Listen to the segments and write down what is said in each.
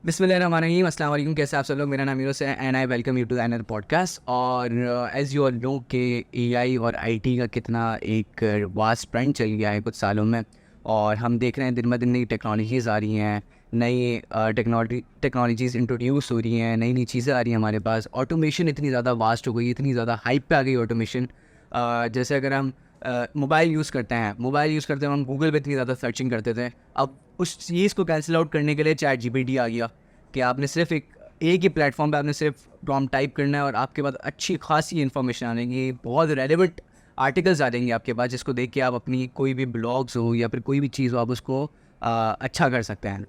बिस्मिल्लाहिर्रहमानिर्रहीम, अस्सलाम वालेकुम। कैसे आप सब लोग? मेरा नाम यूनुस है and I welcome you to another podcast. और एज़ यू ऑल नो कि एआई और आईटी का कितना एक वास्ट ट्रेंड चल गया है कुछ सालों में, और हम देख रहे हैं दिन ब दिन नई टेक्नोलॉजीज़ आ रही हैं, नई टेक्नोलॉजीज़ इंट्रोड्यूस हो रही हैं, नई नई चीज़ें आ रही हैं हमारे पास। ऑटोमेशन इतनी ज़्यादा वास्ट हो गई, इतनी ज़्यादा हाइप पे आ गई ऑटोमेशन। जैसे अगर हम मोबाइल यूज़ करते हैं, हम गूगल पे इतनी ज़्यादा सर्चिंग करते थे। अब उस चीज़ को कैंसिल आउट करने के लिए चैट जीपीटी आ गया कि आपने सिर्फ एक ही प्लेटफॉर्म पे आपने सिर्फ प्रॉम्प्ट टाइप करना है और आपके पास अच्छी खासी इन्फॉर्मेशन आएंगी, बहुत रेलेवेंट आर्टिकल्स आ जाएंगे आपके पास, जिसको देख के आप अपनी कोई भी ब्लॉग्स हो या फिर कोई भी चीज़ हो आप उसको अच्छा कर सकते हैं।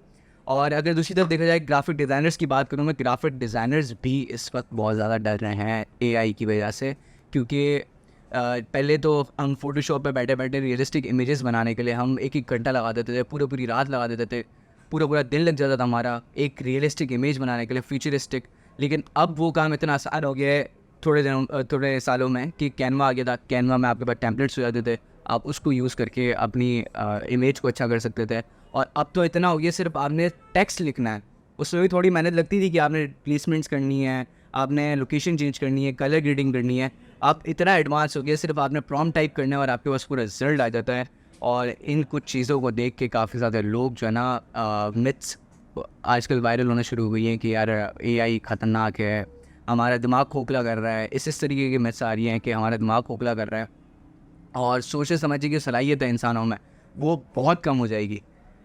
और अगर दूसरी तरफ देखा जाए ग्राफिक डिज़ाइनर्स की बात करूँ मैं, ग्राफिक डिज़ाइनर्स भी इस वक्त बहुत ज़्यादा डर रहे हैं एआई की वजह से, क्योंकि पहले तो हम फोटोशॉप पे बैठे बैठे रियलिस्टिक इमेजेस बनाने के लिए हम एक एक घंटा लगा देते थे, पूरी रात लगा देते थे, पूरा दिन लग जाता था हमारा एक रियलिस्टिक इमेज बनाने के लिए, फ्यूचरिस्टिक। लेकिन अब वो काम इतना आसान हो गया है थोड़े सालों में कि कैनवा आ गया था। कैनवा में आपके पास टेम्पलेट्स हो जाते थे, आप उसको यूज़ करके अपनी इमेज को अच्छा कर सकते थे। और अब तो इतना हो गया सिर्फ आपने टेक्स्ट लिखना है, उसमें भी थोड़ी मेहनत लगती थी कि आपने प्लेसमेंट्स करनी है, आपने लोकेशन चेंज करनी है, कलर ग्रेडिंग करनी है। अब इतना एडवांस हो गया, सिर्फ आपने प्रॉम्प्ट टाइप करना है और आपके पास पूरा रिजल्ट आ जाता है। और इन कुछ चीज़ों को देख के काफ़ी ज़्यादा लोग जो है ना मिथ्स आजकल वायरल होना शुरू हो गई हैं कि यार एआई ख़तरनाक है, हमारा दिमाग खोखला कर रहा है। इस तरीके की मिथ्स आ रही हैं कि हमारा दिमाग खोखला कर रहा है और सोचने समझने की सलाहियत है इंसानों में, वो बहुत कम हो जाएगी।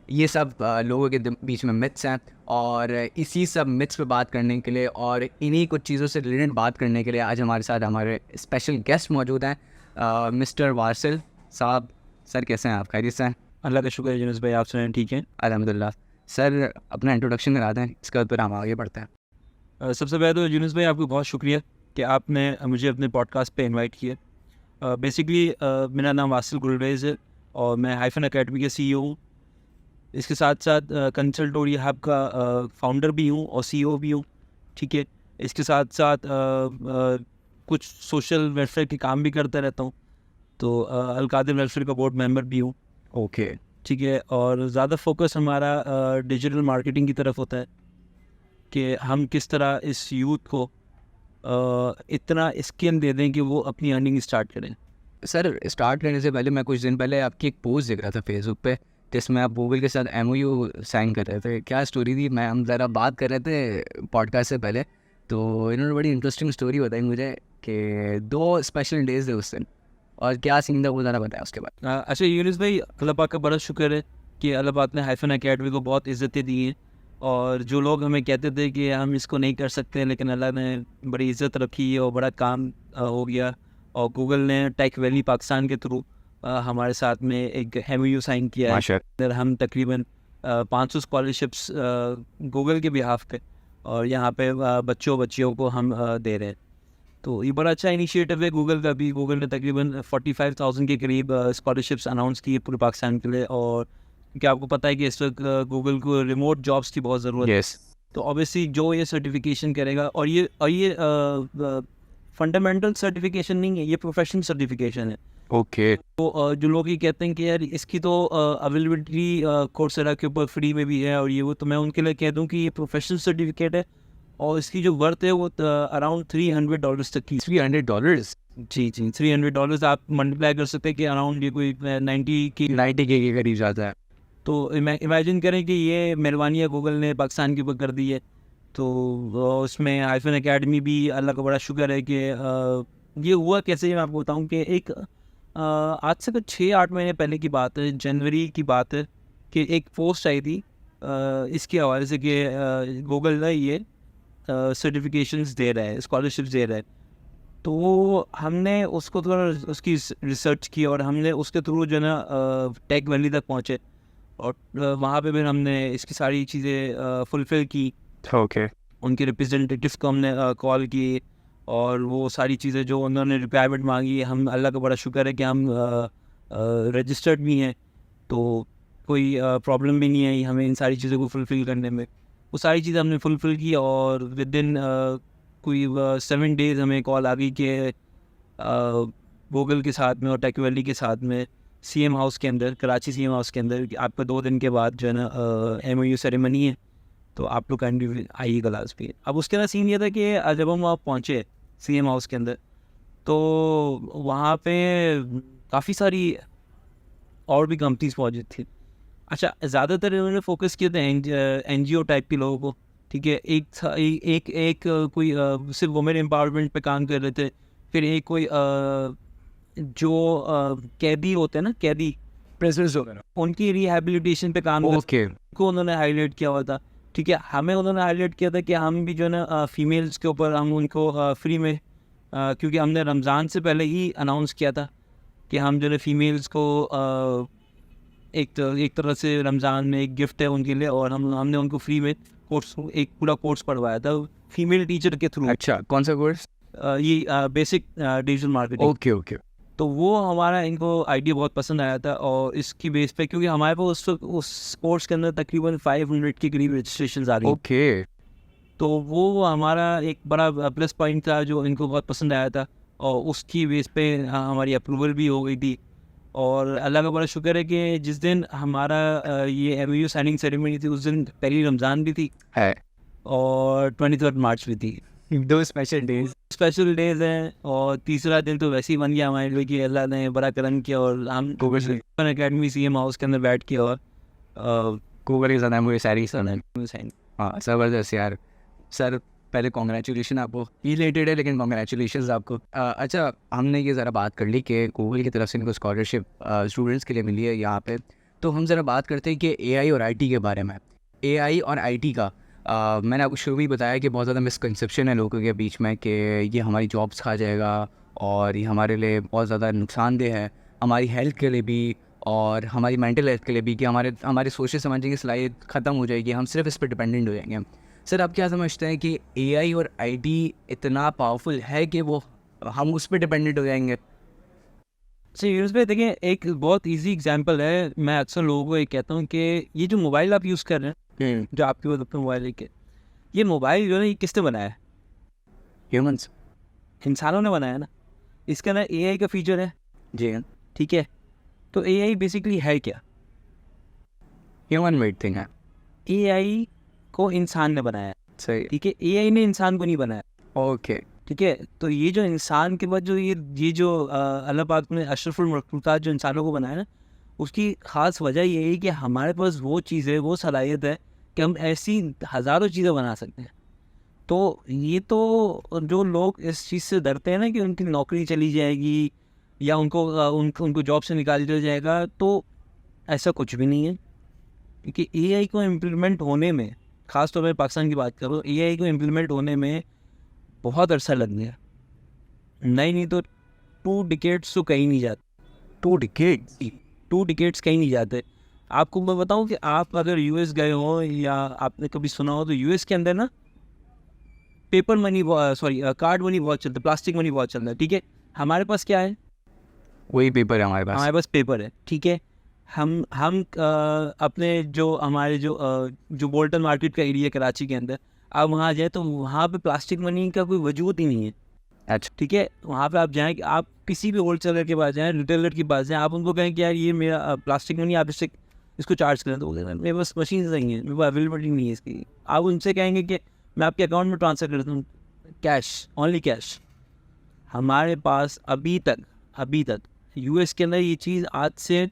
ये सब लोगों के बीच में मिथ्स हैं। और इसी सब मिथ्स पे बात करने के लिए और इन्हीं कुछ चीज़ों से रिलेटेड बात करने के लिए आज हमारे साथ हमारे स्पेशल गेस्ट मौजूद हैं, मिस्टर वासिल साहब। सर कैसे हैं आप? खैरियत से हैं? अल्लाह का शुक्र है यूनुस भाई, आप सुनाएं? ठीक है अल्हम्दुलिल्लाह। सर अपना इंट्रोडक्शन करा दें, इसके बाद फिर हम आगे बढ़ते हैं। सबसे पहले तो यूनुस भाई आपको बहुत शुक्रिया कि आपने मुझे अपने पॉडकास्ट पे इनवाइट किया। बेसिकली मेरा नाम वासिल गुलरेज़ है और मैं हाइफन एकेडमी के सीईओ हूँ। इसके साथ साथ कंसल्टोरिया हब का फाउंडर भी हूँ और सीईओ भी हूँ। ठीक है, इसके साथ साथ कुछ सोशल वेलफेयर के काम भी करता रहता हूँ। तो अलकादिर वेलफेयर का बोर्ड मेंबर भी हूँ। ओके, ठीक है, और ज़्यादा फोकस हमारा डिजिटल मार्केटिंग की तरफ होता है कि हम किस तरह इस यूथ को इतना स्किल दे दें कि वो अपनी अर्निंग स्टार्ट करें। सर स्टार्ट करने से पहले मैं कुछ दिन पहले आपकी एक पोस्ट देख रहा था फेसबुक पे, जिसमें आप गूगल के साथ एमओयू साइन कर रहे थे। क्या स्टोरी थी? मैं हम ज़रा बात कर रहे थे पॉडकास्ट से पहले, तो इन्होंने बड़ी इंटरेस्टिंग स्टोरी बताई मुझे कि 2 स्पेशल डेज थे उस दिन, और क्या सीन था वो ज़रा बताया उसके बाद। अच्छा यूनुस भाई, अल्लाह पाक का बड़ा शुक्र है कि अल्लाह पाक ने हाइफन एकेडमी को बहुत इज़्ज़तें दी हैं। और जो लोग हमें कहते थे कि हम इसको नहीं कर सकते, लेकिन अल्लाह ने बड़ी इज़्ज़त रखी और बड़ा काम हो गया। और गूगल ने टेक वैली पाकिस्तान के थ्रू हमारे साथ में एक एमओयू साइन किया है। इधर हम तकरीबन 500 स्कॉलरशिप्स गूगल के बिहाफ पे और यहाँ पे बच्चियों को हम दे रहे हैं। तो ये बड़ा अच्छा इनिशिएटिव है गूगल का भी। गूगल ने तकरीबन 45,000 के करीब स्कॉलरशिप्स अनाउंस की है पूरे पाकिस्तान के लिए। और क्योंकि आपको पता है कि इस वक्त गूगल को रिमोट जॉब्स की बहुत ज़रूरत है। तो ऑब्वियसली जो ये सर्टिफिकेशन करेगा, और ये फंडामेंटल सर्टिफिकेशन नहीं है, ये प्रोफेशनल सर्टिफिकेशन है। ओके, तो जो लोग ये कहते हैं कि यार इसकी तो अवेलेबिलिटी कोर्सेरा के ऊपर फ्री में भी है और ये वो, तो मैं उनके लिए कह दूं कि ये प्रोफेशनल सर्टिफिकेट है और इसकी जो वर्थ है वो अराउंड $300 तक की। $300? जी $300 आप मल्टीप्लाई कर सकते हैं कि अराउंड ये कोई 90 के करीब जाता है। तो इमेजिन करें कि ये मेहरबानी गूगल ने पाकिस्तान के ऊपर कर दी है। तो उसमें हाइफन एकेडमी भी, अल्लाह का बड़ा शुक्र है कि ये हुआ कैसे, मैं आपको बताऊं कि एक आज से कुछ 6-8 महीने पहले की बात है, जनवरी की बात है, कि एक पोस्ट आई थी इसके हवाले से कि गूगल ना ये सर्टिफिकेशंस दे रहा है, स्कॉलरशिप्स दे रहा है। तो हमने उसको थोड़ा उसकी रिसर्च की और हमने उसके थ्रू जो है ना टेक वैली तक पहुँचे और वहाँ पे फिर हमने इसकी सारी चीज़ें फुलफ़िल की। ओके, उनके रिप्रेजेंटेटिव्स को हमने कॉल किए और वो सारी चीज़ें जो उन्होंने रिक्वायरमेंट मांगी, हम अल्लाह का बड़ा शुक्र है कि हम रजिस्टर्ड भी हैं, तो कोई प्रॉब्लम भी नहीं आई हमें इन सारी चीज़ों को फुलफ़िल करने में। वो सारी चीज़ें हमने फुलफ़िल की और विद इन कोई 7 डेज़ हमें कॉल आ गई कि गूगल के साथ में और टेक वैली के साथ में सीएम हाउस के अंदर, कराची सीएम हाउस के अंदर, आपका 2 दिन के बाद जो है ना एमओयू सेरेमनी है तो आप लोग काइंडली आइए क्लास पे। अब उसके अंदर सीन ये था कि जब हम वहाँ पहुँचे CM हाउस के अंदर, तो वहाँ पे काफ़ी सारी और भी कंपनीज मौजूद थी। अच्छा, ज़्यादातर इन्होंने फोकस किए थे NGO टाइप के लोगों को, ठीक है। एक था एक कोई सिर्फ वुमेन एम्पावरमेंट पे काम कर रहे थे। फिर एक कोई जो कैदी होते हैं ना, कैदी प्रेजर्स वगैरह। उनकी रिहैबिलिटेशन पे काम ओके। को उन्होंने हाईलाइट किया हुआ था, ठीक है। हमें उन्होंने हाईलाइट किया था कि हम भी जो है ना फीमेल्स के ऊपर हम उनको फ्री में क्योंकि हमने रमज़ान से पहले ही अनाउंस किया था कि हम जो है फीमेल्स को एक तरह से रमज़ान में एक गिफ्ट है उनके लिए, और हमने उनको फ्री में कोर्स, एक पूरा कोर्स पढ़वाया था फीमेल टीचर के थ्रू। अच्छा, कौन सा कोर्स? ये basic digital marketing. Okay okay. तो वो हमारा इनको आइडिया बहुत पसंद आया था, और इसकी बेस पे क्योंकि हमारे पास उस कोर्स के अंदर तकरीबन 500 के करीब रजिस्ट्रेशन आ रही, ओके। तो वो हमारा एक बड़ा प्लस पॉइंट था जो इनको बहुत पसंद आया था, और उसकी बेस पे हमारी अप्रूवल भी हो गई थी। और अल्लाह का बड़ा शुक्र है कि जिस दिन हमारा ये MOU साइनिंग सेरेमनी थी, उस दिन पहली रमज़ान भी थी है और 23 मार्च भी थी। 2 स्पेशल डेज। स्पेशल डेज हैं, और तीसरा दिन तो वैसे ही बन गया हमारे लिए कि अल्लाह ने बड़ा करम किया, और हम गूगल अकेडमी CM हाउस के अंदर बैठ के और गूगल के साथ मुझे सारी साइन। साइन। हाँ, ज़बरदस्त यार। सर, पहले कॉन्ग्रेचुलेशन आपको, ये रिलेटेड है लेकिन कॉन्ग्रेचुलेशन आपको। अच्छा, हमने ये ज़रा बात कर ली कि गूगल की तरफ से इनको स्कॉलरशिप स्टूडेंट्स के लिए मिली है यहाँ पे। तो हम ज़रा बात करते हैं कि AI और IT के बारे में। AI और IT का मैंने आपको शुरू में ही बताया कि बहुत ज़्यादा मिसकंसेप्शन है लोगों के बीच में कि ये हमारी जॉब्स खा जाएगा और ये हमारे लिए बहुत ज़्यादा नुकसानदेह है, हमारी हेल्थ के लिए भी और हमारी मेंटल हेल्थ के लिए भी, कि हमारे सोचने समझने की सलाहियत ख़त्म हो जाएगी, हम सिर्फ इस पर डिपेंडेंट हो जाएंगे। सर, आप क्या समझते हैं कि AI और IT इतना पावरफुल है कि वो हम उस पर डिपेंडेंट हो जाएंगे? सीरियस पे देखिए, एक बहुत इजी एग्जांपल है। मैं अक्सर लोगों को ये कहता हूँ कि ये जो मोबाइल आप यूज़ कर रहे हैं, जो आपके पास अपना मोबाइल है, ये मोबाइल जो है ये किसने बनाया है? ह्यूमंस। इंसानों ने बनाया ना। इसके अंदर AI का फीचर है, जी हाँ, ठीक है। तो AI बेसिकली है क्या? ह्यूमन मेड थिंग है। AI को इंसान ने बनाया है, सही। ठीक है। AI ने इंसान को नहीं बनाया, ओके। ठीक है। तो ये जो इंसान के बाद जो ये जो अल्लाह पाक ने अशरफुल मखलूक़ात जो इंसानों को बनाया ना, उसकी ख़ास वजह ये है कि हमारे पास वो चीज़ है, वो सलाहियत है कि हम ऐसी हज़ारों चीज़ें बना सकते हैं। तो ये तो जो लोग इस चीज़ से डरते हैं ना कि उनकी नौकरी चली जाएगी या उनको जॉब से निकाल दिया जाएगा, तो ऐसा कुछ भी नहीं है। क्योंकि AI को इम्प्लीमेंट होने में, ख़ास तौर पे पाकिस्तान की बात करूँ, AI को इम्प्लीमेंट होने में बहुत अरसा लग गया। नहीं तो 2 डिकेड्स तो कहीं नहीं जाते। 2 डिकेड्स? 2 डिकेड्स कहीं नहीं जाते। आपको मैं बताऊं कि आप अगर US गए हो या आपने कभी सुना हो, तो US के अंदर ना पेपर मनी, कार्ड मनी बहुत चलता है, प्लास्टिक मनी बहुत चलता है, ठीक है। हमारे पास क्या है? वही पेपर है हमारे पास। हमारे पास पेपर है, ठीक है। हम अपने जो बोल्टन मार्केट का एरिया कराची के अंदर, आप वहाँ जाए तो वहाँ पे प्लास्टिक मनी का कोई वजूद ही नहीं है। अच्छा। ठीक है, वहाँ पे आप जाएँ, आप किसी भी होलसेलर के पास जाएँ, रिटेलर के पास जाएँ, आप उनको कहें कि यार ये मेरा प्लास्टिक मनी, आप इसको चार्ज करें, तो वो कहेंगे मेरे पास मशीन नहीं है, मेरे पास अवेलेबिलिटी नहीं है इसकी। आप उनसे कहेंगे कि मैं आपके अकाउंट में ट्रांसफ़र कर देता हूँ, कैश, ओनली कैश। हमारे पास अभी तक US के अंदर ये चीज़, आज से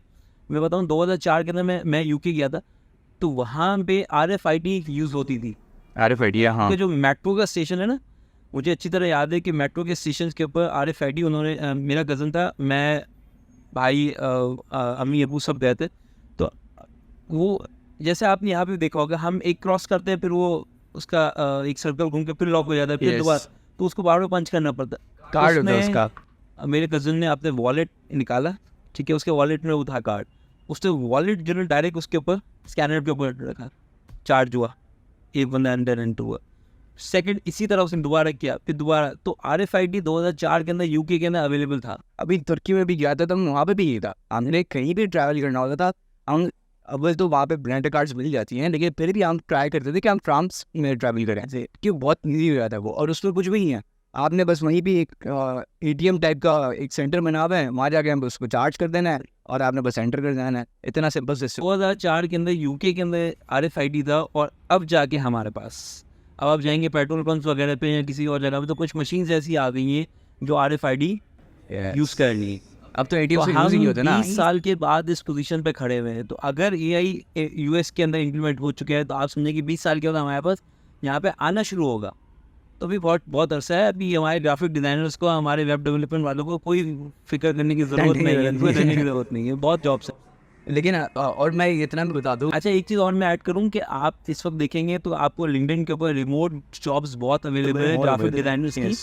मैं बताऊँ 2004 के अंदर मैं UK गया था, तो वहाँ पे RFID यूज़ होती थी। RFID, हाँ। जो मेट्रो का स्टेशन है ना, मुझे अच्छी तरह याद है कि मेट्रो के स्टेशन के ऊपर RFID उन्होंने मेरा कज़न था, मैं, भाई, अम्मी अबू सब गए थे। तो वो जैसे आपने यहाँ पे देखा होगा, हम एक क्रॉस करते हैं, फिर वो उसका एक सर्कल घूम के फिर लॉक हो जाता है, फिर दोबारा, तो उसको बार बार पंच करना पड़ता है। कार्ड होता है उसका। मेरे कज़न ने अपने वॉलेट निकाला, ठीक है, उसके वॉलेट में वो था कार्ड, उसने वॉलेट जो डायरेक्ट उसके ऊपर स्कैनर के ऊपर रखा, चार्ज हुआ, एक बंदा अंदर एंटर हुआ, सेकंड इसी तरह उसने दोबारा किया, फिर दोबारा। तो RFID 2004 के अंदर UK के अंदर अवेलेबल था। अभी तुर्की में भी गया था, तो वहाँ पे भी ये था, हमने कहीं भी ट्रैवल करना होता था, हम अव्वल तो वहाँ पे ब्रांड कार्ड्स मिल जाती हैं, लेकिन फिर भी हम ट्राई करते थे कि हम फ्रांस में ट्रैवल करें, कि बहुत ईजी हो जाता है वो, और उसमें कुछ भी नहीं है, आपने बस वहीं भी एक ATM टाइप का एक सेंटर बना हुआ है, वहाँ जाके हम उसको चार्ज कर देना है और आपने बस एंटर कर देना है। इतना सिंपल सिस्टम। 2004 के अंदर यूके के अंदर RFID था और अब जाके हमारे पास, अब आप जाएंगे पेट्रोल पंप्स वगैरह पे या किसी और जगह पे तो कुछ मशीन्स ऐसी आ गई हैं जो RFID यूज़ कर रही हैं। अब तो ATM तो से यूज हम ही नहीं होता ना। 20 साल के बाद इस पोजीशन पे खड़े हुए हैं। तो अगर AI US के अंदर इम्प्लीमेंट हो चुका है तो आप समझिए कि 20 साल के बाद हमारे पास यहाँ पे आना शुरू होगा। तो भी बहुत बहुत अरसा है। अभी हमारे ग्राफिक डिज़ाइनर्स को, हमारे वेब डेवलपमेंट वालों को कोई फिक्र करने की ज़रूरत नहीं है, कोई करने की ज़रूरत नहीं है, बहुत जॉब्स है। लेकिन और मैं इतना भी बता दूं, अच्छा, एक चीज़ और मैं ऐड करूँ कि आप इस वक्त देखेंगे तो आपको लिंक्डइन के ऊपर रिमोट जॉब्स बहुत अवेलेबल है ग्राफिक डिज़ाइनर्स की।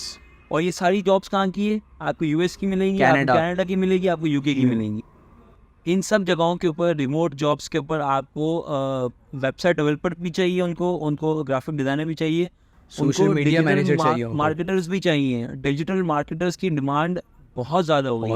और ये सारी जॉब्स कहाँ की है? आपको US की मिलेंगी, आपको कनाडा की मिलेगी, आपको UK की मिलेंगी। इन सब जगहों के ऊपर रिमोट जॉब्स के ऊपर आपको वेबसाइट डेवलपर भी चाहिए, उनको ग्राफिक डिज़ाइनर भी चाहिए, सोशल मीडिया मैनेजर चाहिए, मार्केटर्स भी चाहिए। डिजिटल मार्केटर्स की डिमांड बहुत ज़्यादा हो गई,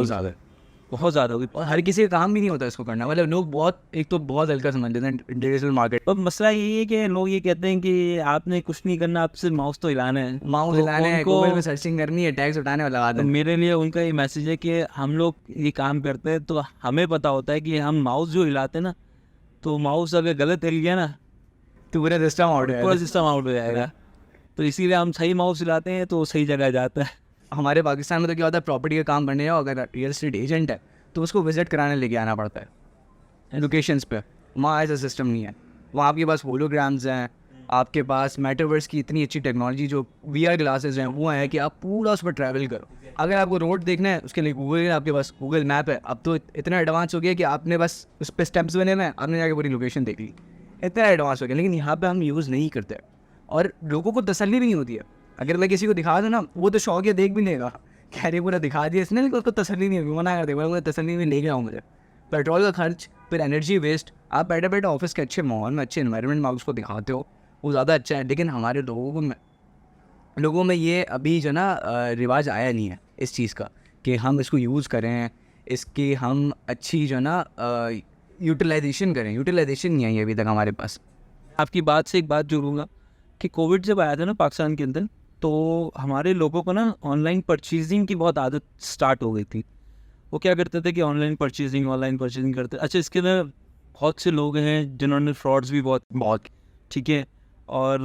बहुत ज़्यादा होगी। और हर किसी का काम भी नहीं होता इसको करना। मतलब लोग बहुत, एक तो बहुत हल्का समझ लेते हैं डिजिटल मार्केट। अब मसला यही है कि लोग ये कहते हैं कि आपने कुछ नहीं करना, आप सिर्फ माउस तो हिलाना है, माउस हिलाना है, गूगल पे सर्चिंग करनी है, टैग्स उठाने वाला लगा तो देना। मेरे लिए उनका ये मैसेज है कि हम लोग ये काम करते हैं तो हमें पता होता है कि हम माउस जो हिलाते हैं ना, तो माउस अगर गलत हिल गया ना तो पूरा सिस्टम आउट है, पूरा सिस्टम आउट हो जाएगा। तो इसीलिए हम सही माउस हिलाते हैं तो सही जगह जाता है। हमारे पाकिस्तान में तो क्या होता है, प्रॉपर्टी का काम करने जाओ, अगर रियल एस्टेट एजेंट है तो उसको विजिट कराने लेके आना पड़ता है लोकेशंस पे। वहाँ ऐसा सिस्टम नहीं है। वहाँ आपके पास होलोग्राम्स हैं, आपके पास मेटावर्स की इतनी अच्छी टेक्नोलॉजी जो VR ग्लासेस हैं वो है कि आप पूरा उस पर ट्रैवल करो। अगर आपको रोड देखना है उसके लिए गूगल है, आपके पास गूगल मैप है। अब तो इतना एडवांस हो गया कि आपने बस उस पर स्टेप्स बने हुए हैं, आपने जाके पूरी लोकेशन देख ली। इतना एडवांस हो गया, लेकिन यहाँ पे हम यूज़ नहीं करते और लोगों को तसल्ली भी नहीं होती है। अगर मैं किसी को दिखा दूँ ना, वो तो शौक है, देख भी लेगा, कह रहे पूरा दिखा दिया इसने, लेकिन उसको तसल्ली नहीं होगी, मना कर देगा, मुझे तसल्ली नहीं ले गया हूँ। मुझे पेट्रोल का खर्च, फिर एनर्जी वेस्ट। आप बैठे बैठे ऑफिस के अच्छे माहौल में, अच्छे इन्वायरमेंट में आप उसको दिखाते हो, वो ज़्यादा अच्छा है। लेकिन हमारे लोगों में ये अभी जो ना रिवाज आया नहीं है इस चीज़ का कि हम इसको यूज़ करें, इसकी हम अच्छी जो ना यूटिलाइजेशन करें। यूटिलाइजेशन नहीं आई है अभी तक हमारे पास। आपकी बात से एक बात जोड़ूंगा कि कोविड जब आया था ना पाकिस्तान के अंदर, तो हमारे लोगों को ना ऑनलाइन परचेजिंग की बहुत आदत स्टार्ट हो गई थी। वो क्या करते थे कि ऑनलाइन परचेजिंग करते। अच्छा, इसके अंदर बहुत से लोग हैं जिन्होंने फ्रॉड्स भी बहुत ठीक है, और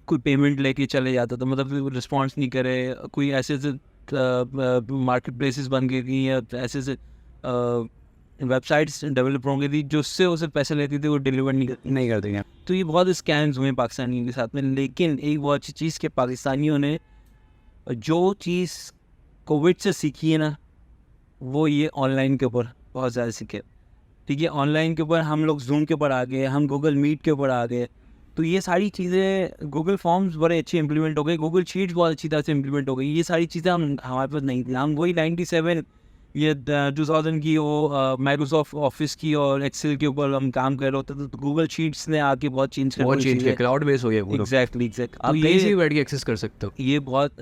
कोई पेमेंट लेके चले जाता था, मतलब रिस्पॉन्स नहीं करे। कोई ऐसे मार्केट प्लेसेस बन गई थी या ऐसे वेबसाइट्स डेवलप हो गई थी जो उससे उसे पैसे लेती थी, वो डिलीवर नहीं कर देंगे। तो ये बहुत स्कैम्स हुए पाकिस्तानियों के साथ में। लेकिन एक बहुत अच्छी चीज़ कि पाकिस्तानियों ने जो चीज़ कोविड से सीखी है ना, वो ये ऑनलाइन के ऊपर बहुत ज़्यादा सीखे। ठीक है, ऑनलाइन के ऊपर हम लोग जूम के ऊपर आ गए, हम गूगल मीट के ऊपर आ गए। तो ये सारी चीज़ें, गूगल फॉर्म्स बड़े अच्छे इंप्लीमेंट हो गए, गूगल शीट्स बहुत अच्छी तरह से इंप्लीमेंट हो गई। ये सारी चीज़ें हमारे पास नहीं थी। हम वही 97 ये 2000 की वो माइक्रोसॉफ्ट ऑफिस की और एक्सेल के ऊपर हम काम कर रहे होते थे। तो गूगल शीट्स ने आके बहुत चेंज किया, क्लाउड बेस हो गया पूरा। एग्जैक्टली आप कहीं से भी बैठ के एक्सेस कर सकते हो। ये बहुत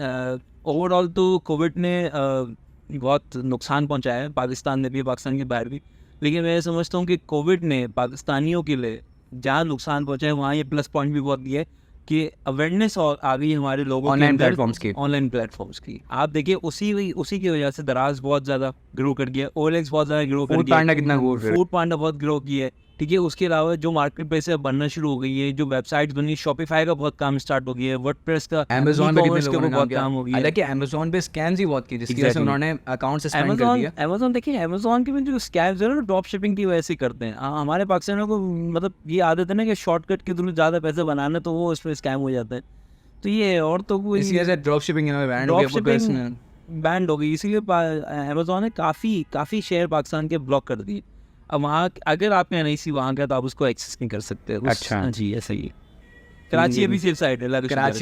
ओवरऑल तो कोविड ने बहुत नुकसान पहुंचाया है पाकिस्तान में भी, पाकिस्तान के बाहर भी। लेकिन मैं समझता हूँ कि कोविड ने पाकिस्तानियों के लिए जहाँ नुकसान पहुंचा है वहाँ ये प्लस पॉइंट भी बहुत दिया है कि अवेयरनेस और आ गई हमारे लोगों ऑनलाइन प्लेटफॉर्म्स की। आप देखिए उसी की वजह से दराज बहुत ज़्यादा ग्रो कर गया, OLX बहुत ज़्यादा ग्रो कर गया, फूड पांडा बहुत ग्रो किया है। ठीक है, उसके अलावा जो मार्केट प्लेस है बनना शुरू हो गई है, जो वेबसाइट्स बनी, शॉपिफाई का बहुत काम स्टार्ट हो गया है, वर्डप्रेस का, Amazon पे कितने लोगों ने बहुत काम हो गया है। हालांकि Amazon पे स्कैम्स ही बहुत किए, जिसकी वजह से उन्होंने अकाउंट सस्पेंड कर दिया। Amazon देखिए, Amazon के में जो स्कैम्स है ना, ड्रॉप शिपिंग की वजह से करते हैं। हमारे पाकिस्तानियों को मतलब ये आदत है ना कि शॉर्टकट के थ्रू ज़्यादा पैसे बनाना, तो वो उसमें स्कैम हो जाता है। तो ये और तो कोई इसी वजह से ड्रॉप शिपिंग बैंड हो गई, इसीलिए Amazon ने काफ़ी शेयर पाकिस्तान के ब्लॉक कर दिए। अब वहाँ अगर आपने NIC वहाँ गया तो आप उसको एक्सेस नहीं कर सकते। अच्छा जी, ऐसा ही है। कराची अभी सेफ साइड है, कराची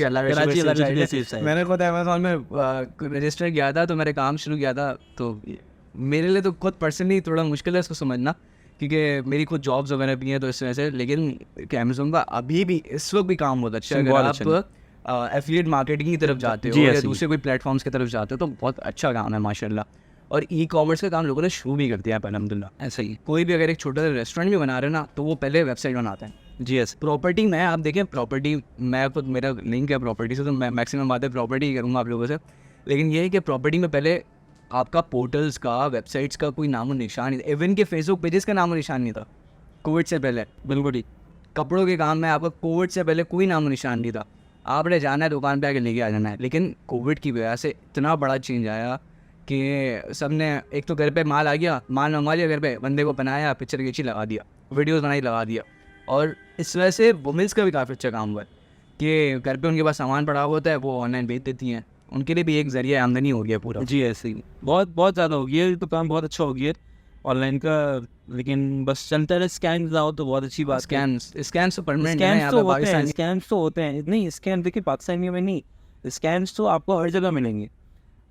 सेफ साइड। मैंने खुद Amazon में रजिस्टर किया था, तो मेरे काम शुरू किया था। तो मेरे लिए तो खुद पर्सनली थोड़ा मुश्किल है इसको समझना, क्योंकि मेरी खुद जॉब्स वगैरह भी हैं, तो इस वजह से। लेकिन Amazon का अभी भी इस वक्त भी काम बहुत अच्छा है। अगर आप एफिलिएट मार्केटिंग की तरफ जाते हो या दूसरे कोई प्लेटफॉर्म्स की तरफ जाते हो तो बहुत अच्छा काम है माशाल्लाह। और ई-कॉमर्स का काम लोगों ने शुरू भी कर दिया है अल्हम्दुलिल्लाह। ऐसा ही कोई भी अगर एक छोटा सा रेस्टोरेंट भी बना रहे हैं ना, तो वो पहले वेबसाइट बनाते हैं, जी एस। प्रॉपर्टी में आप देखें, प्रॉपर्टी मैं खुद, मेरा लिंक है प्रॉपर्टी से, तो मैं मैक्सिमम बातें प्रॉपर्टी ही करूँगा आप लोगों से। लेकिन ये है कि प्रॉपर्टी में पहले आपका पोर्टल्स का, वेबसाइट्स का कोई नामो निशान नहीं था, इवन के फेसबुक पेजेस का नामो निशान नहीं था कोविड से पहले। बिल्कुल ही। कपड़ों के काम में आपका कोविड से पहले कोई नामो निशान नहीं था, आपने जाना है दुकान पे आके लेके आ जाना है। लेकिन कोविड की वजह से इतना बड़ा चेंज आया कि सब ने, एक तो घर पे माल आ गया, माल मंगवा लिया घर पे, बंदे को बनाया, पिक्चर खींची, लगा दिया, वीडियोस बनाई, लगा दिया। और इस वजह से वुमेंस का भी काफ़ी अच्छा काम हुआ है कि घर पे उनके पास सामान पड़ा हुआ होता है, वो ऑनलाइन बेच देती हैं, उनके लिए भी एक ज़रिया आमदनी हो गया पूरा। जी ऐसे ही बहुत बहुत ज़्यादा हो गया, ये तो काम बहुत अच्छा हो गया ऑनलाइन का। लेकिन बस चलता रहे, स्कैम ना हो तो बहुत अच्छी बात है। स्कैम्स तो परमानेंट है, स्कैम्स यहाँ तो पे होते हैं, पाकिस्तान। स्कैम्स तो होते हैं। नहीं, स्कैम देखिए पाकिस्तानियों में नहीं, स्कैम्स तो आपको हर जगह मिलेंगे।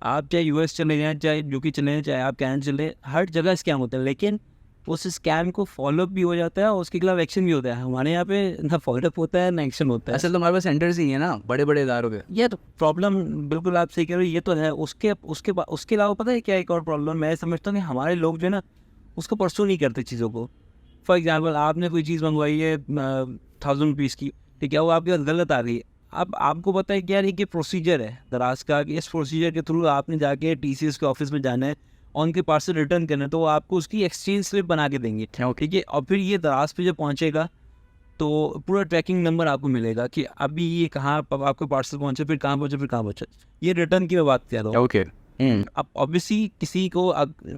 आप चाहे यूएस चले जाएँ, चाहे यूके चले जाएँ, चाहे आप कनाडा चले, हर जगह स्कैम होते हैं। लेकिन उस स्कैम को फॉलोअप भी हो जाता है और उसके खिलाफ एक्शन भी होता है। हमारे यहाँ पे ना फॉलोअप होता है ना एक्शन होता है। असल तो हमारे पास सेंटर्स ही है ना, बड़े बड़े इदारों के। ये तो प्रॉब्लम बिल्कुल आप सही कह रहे हो, ये तो है। उसके अलावा पता है क्या एक और प्रॉब्लम मैं समझता हूँ कि हमारे लोग जो है ना उसको परसू नहीं करते चीज़ों को। फॉर एग्जांपल आपने कोई चीज़ मंगवाई है 1000 रुपीज़ की, ठीक है, वो आपके पास गलत आ रही है। अब आपको पता है कि यार ये प्रोसीजर है दराज का, कि इस प्रोसीजर के थ्रू आपने जाके टीसीएस के ऑफिस में जाना है और उनके पार्सल रिटर्न करना है, तो वो आपको उसकी एक्सचेंज स्लिप बना के देंगे, ठीक है। और फिर ये दराज पे जब पहुँचेगा तो पूरा ट्रैकिंग नंबर आपको मिलेगा कि अभी ये कहाँ आपको पार्सल पहुँचे, फिर कहाँ पहुँचे, फिर कहाँ पहुँचे। ये रिटर्न की मैं बात कर रहा हूँ। ओके। अब ऑब्वियसली किसी को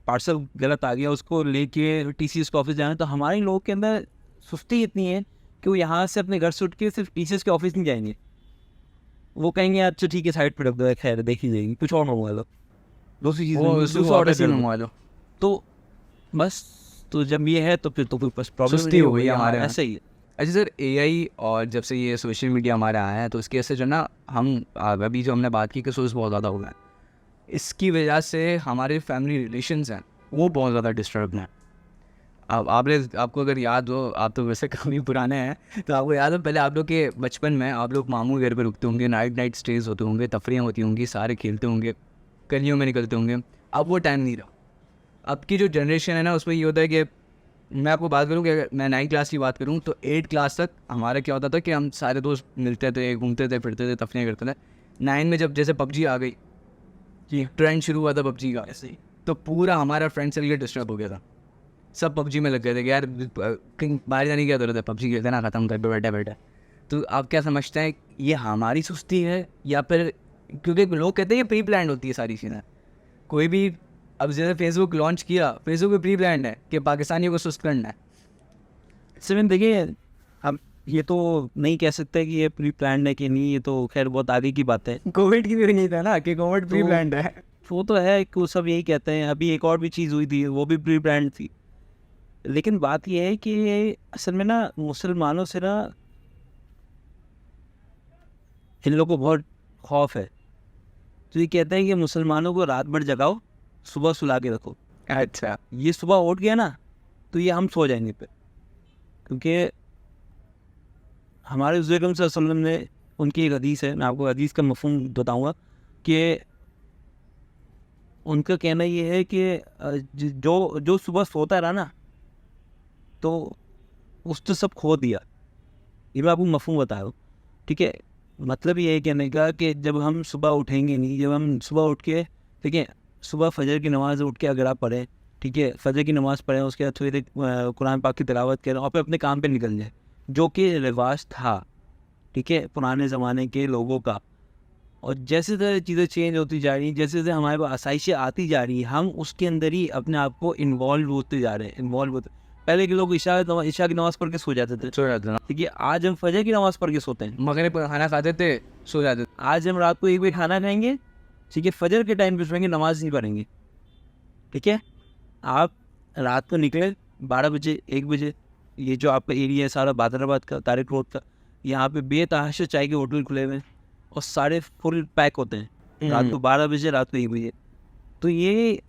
पार्सल गलत आ गया, उसको लेके टीसीएस के ऑफिस जाना है, तो हमारे लोगों के अंदर सुस्ती इतनी है कि वो यहाँ से अपने घर से उठ के सिर्फ टीसीएस के ऑफिस नहीं जाएंगे। वो कहेंगे अच्छा ठीक है साइड पे रख दो, खैर देखी जाएगी, कुछ और मंगवा लो, दूसरी चीज़ दूसरा ऑर्डर कर मंगवा लो। तो बस। तो जब ये है तो फिर बस प्रॉब्लम सुस्ती हो गई हमारे यहाँ। ऐसा ही है। अच्छा सर, एआई और जब से ये सोशल मीडिया हमारा आया है तो इसकी वजह से जो ना, हम अभी जो हमने बात की कि सोर्स बहुत ज़्यादा हो गया है, इसकी वजह से हमारे फैमिली रिलेशंस हैं वो बहुत ज़्यादा डिस्टर्ब हैं। अब आपको अगर याद हो, आप तो वैसे काफ़ी पुराने हैं, तो आपको याद हो पहले आप लोग के बचपन में आप लोग मामू घर पे रुकते होंगे, नाइट स्टेज होते होंगे, तफरियाँ होती होंगी, सारे खेलते होंगे, गलियों में निकलते होंगे। अब वो टाइम नहीं रहा। अब की जो जनरेशन है ना, उसमें ये होता है कि मैं आपको बात करूँ कि अगर मैं 9th क्लास की बात करूँ तो 8th क्लास तक हमारा क्या होता था कि हम सारे दोस्त मिलते थे, घूमते थे, फिरते थे, तफरियाँ करते थे। 9 में जब जैसे पबजी आ गई, जी ट्रेंड शुरू हुआ था पबजी का, ऐसे ही तो पूरा हमारा फ्रेंड सर्कल डिस्टर्ब हो गया था। सब पबजी में लग गए थे कि यार कहीं बाहर जाने की क्या जरूरत है, पबजी खेलते ना, ख़त्म घर पे बैठे बैठे। तो आप क्या समझते हैं, ये हमारी सुस्ती है या फिर, क्योंकि लोग कहते हैं ये प्री प्लान होती है सारी चीज़ें, कोई भी, अब जैसे फेसबुक लॉन्च किया, फेसबुक भी प्री प्लान है कि पाकिस्तानियों को सुस्त करना है। सेवन देखिए, अब ये तो नहीं कह सकते कि ये प्री प्लान है कि नहीं, ये तो खैर बहुत आगे की बात है। कोविड की भी नहीं था ना कि कोविड प्री प्लान है। वो तो है कि वो सब यही कहते हैं। अभी एक और भी चीज़ हुई थी, वो भी प्री प्लान थी। लेकिन बात ये है कि असल में ना मुसलमानों से ना इन लोगों को बहुत खौफ है। तो ये कहते हैं कि मुसलमानों को रात भर जगाओ, सुबह सुला के रखो। अच्छा। ये सुबह उठ गया ना तो ये हम सो जाएंगे फिर, क्योंकि हमारे हुज़ूर अकरम सल्लल्लाहु अलैहि वसल्लम ने, उनकी एक हदीस है, मैं आपको हदीस का मफ़हूम बताऊंगा कि उनका कहना ये है कि जो सुबह सोता रहा ना तो उसने सब खो दिया। ये मैं आपको मफ़हूम बता रहा हूँ, ठीक है। मतलब ये है कहने का कि जब हम सुबह उठेंगे नहीं, जब हम सुबह उठ के, ठीक है, सुबह फजर की नमाज़ उठ के अगर आप पढ़ें, ठीक है, फजर की नमाज़ पढ़ें, उसके बाद थोड़ी देर कुरान पाक की तिलावत करें और फिर अपने काम पे निकल जाए, जो कि रिवाज था, ठीक है, पुराने ज़माने के लोगों का। और जैसे जैसे चीज़ें चेंज होती जा रही हैं, जैसे जैसे हमारे पास आसाइशें आती जा रही हैं, हम उसके अंदर ही अपने आप को इन्वॉल्व होते जा रहे हैं। पहले के लोग इशा की नमाज़ पढ़ के सो जाते थे, ठीक है, आज हम फजर की नमाज़ पढ़ के सोते हैं। मगरिब का खाना खाते थे, सो जाते थे। आज हम रात को 1 बजे खाना खाएंगे, ठीक है, फजर के टाइम पे सोएंगे, नमाज नहीं पढ़ेंगे, ठीक है। आप रात को निकले 12 बजे 1 बजे, ये जो आपका एरिया है सारा बादराबाद का, तारिक रोड का, यहाँ पे बेतहाशा चाय के होटल खुले हुए हैं और सारे फुल पैक होते हैं रात को 12 बजे, रात को 1 बजे। तो ये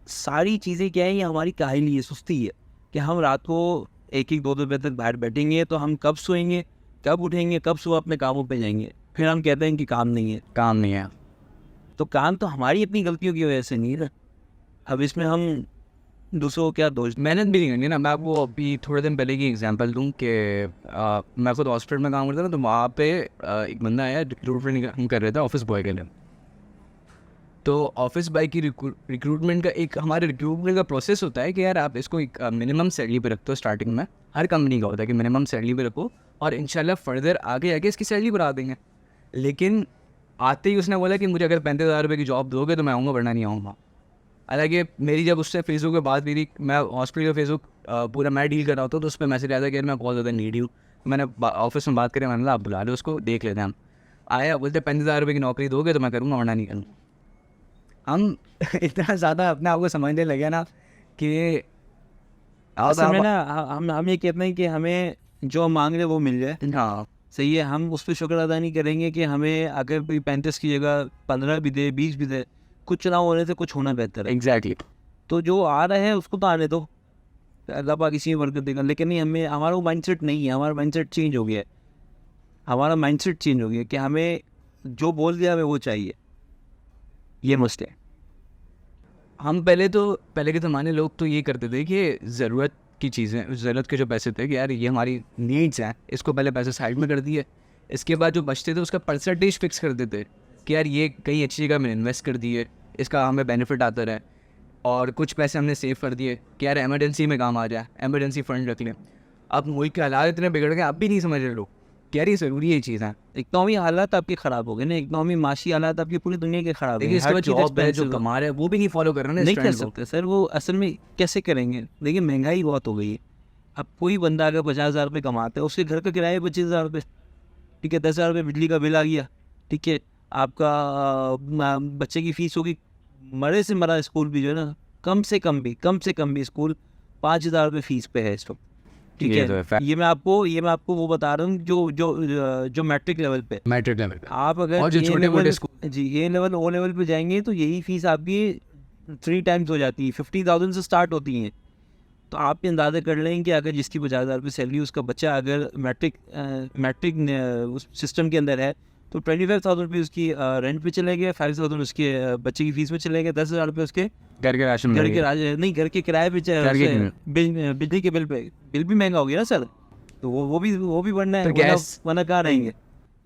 सारी चीज़ें क्या है, ये हमारी काहली है, सुस्ती है कि हम रात को 1-2 बजे तक बाहर बैठेंगे, तो हम कब सोएंगे, कब उठेंगे, कब सुबह अपने कामों पे जाएंगे। फिर हम कहते हैं कि काम नहीं है। तो काम तो हमारी अपनी गलतियों की वजह से नहीं है ना। अब इसमें हम दूसरों को क्या दोष। मेहनत भी नहीं करनी ना। मैं आपको अभी थोड़े दिन पहले की एग्जांपल दूं कि मैं खुद हॉस्पिटल में काम करता था, तो वहाँ पे एक बंदा आया, रिक्रूटमेंट हम कर रहे थे ऑफिस बॉय के लिए। तो ऑफिस बॉय की रिक्रूटमेंट का एक हमारे रिक्रूटमेंट का प्रोसेस होता है कि यार आप इसको एक मिनिमम सैलरी पे रखते हो स्टार्टिंग में। हर कंपनी का होता है कि मिनिमम सैलरी पे रखो और इंशाल्लाह फर्दर आगे आगे इसकी सैलरी बढ़ा देंगे। लेकिन आते ही उसने बोला कि मुझे अगर 35,000 रुपये की जॉब दोगे तो मैं आऊँगा, वरना नहीं आऊँगा। हालांकि मेरी जब उससे फेसबुक पे बात हुई थी, मैं हॉस्पिटल का फेसबुक पूरा मैं डील कर रहा होता, तो उस पर मैसेज आया था कि यार मैं बहुत ज़्यादा नीडी हूँ। मैंने ऑफिस में बात करी, मैंने बोला आप बुला लो उसको, देख लेते हैं हम। आया, बोलते 35,000 रुपये की नौकरी दोगे तो मैं करूँगा, वरना नहीं करूँगा। हम इतना ज़्यादा अपने आप को समझने लगे ना कि असल में ना हम ये कहते हैं कि हमें जो मांग रहे वो मिल जाए। हाँ सही है, हम उस पर शुक्र अदा नहीं करेंगे कि हमें अगर कोई 35 की जगह 15 भी दे, 20 भी दे। कुछ चुनाव होने से कुछ होना बेहतर है। एग्जैक्टली। तो जो आ रहा है उसको तो आने दो, अल्लाह पाक इसी में बरकत देगा। लेकिन नहीं, हमें हमारा वो माइंडसेट नहीं है, हमारा माइंडसेट चेंज हो गया है। हमारा माइंडसेट चेंज हो गया कि हमें जो बोल दिया हमें वो चाहिए। ये मसला है। हम पहले के ज़माने लोग तो ये करते थे कि ज़रूरत की चीज़ें, ज़रूरत के जो पैसे थे कि यार ये हमारी नीड्स हैं, इसको पहले पैसे साइड में कर दिए। इसके बाद जो बचते थे उसका परसेंटेज फिक्स कर देते कि यार ये कहीं अच्छी जगह में इन्वेस्ट कर दिए, इसका हमें बेनिफिट आता रहे। और कुछ पैसे हमने सेव कर दिए कि यार एमरजेंसी में काम आ जाए, एमरजेंसी फ़ंड रख लें। अब मुल्क के हालात इतने बिगड़ गए, अब भी नहीं समझ रहे लोग कि यार ये ज़रूरी ये चीज़ है। इकनॉमी हालात आपके ख़राब हो गए ना, इकनॉमी माशी हालात आपकी पूरी दुनिया के ख़राब देखिए है। इसके हर बाद चीज़ जॉब है, जो expensive हो। कमा रहे हैं वो भी नहीं फॉलो कर रहे हैं नहीं कर ट्रेंड को। सकते सर, वो असल में कैसे करेंगे। देखिए महंगाई बहुत हो गई है। अब कोई बंदा अगर 50,000 रुपये कमाता है, उसके घर का किराया 25,000 रुपये, ठीक है। 10,000 रुपये बिजली का बिल आ गया, ठीक है। आपका बच्चे की फ़ीस होगी, मरे से मरा स्कूल भी जो है ना, कम से कम भी स्कूल 5,000 रुपये फ़ीस पे है इस वक्त, ठीक ये तो है है। fact। ये मैं आपको वो बता रहा हूँ जो मैट्रिक लेवल पे। मैट्रिक लेवल पे आप अगर और जो A छोटे मोटे लेवल, स्कूल, जी A लेवल O लेवल पे जाएंगे तो यही फीस आपकी 3 टाइम्स हो जाती है, 50,000 से स्टार्ट होती हैं। तो आप ये अंदाज़ा कर लें कि अगर जिसकी 50,000 रुपये सैलरी, उसका बच्चा अगर मैट्रिक उस सिस्टम के अंदर है, तो 25,000 रुपये उसकी रेंट पे चले गए, 5,000 उसके बच्चे की फीस में चले गए, 10,000 रुपये उसके घर के राशन घर में के नहीं, घर के किराए पे घर के बिजली के बिल पे। बिल भी महंगा हो गया ना सर, तो वो भी बढ़ना है, तो गैस वरना कहाँ रहेंगे।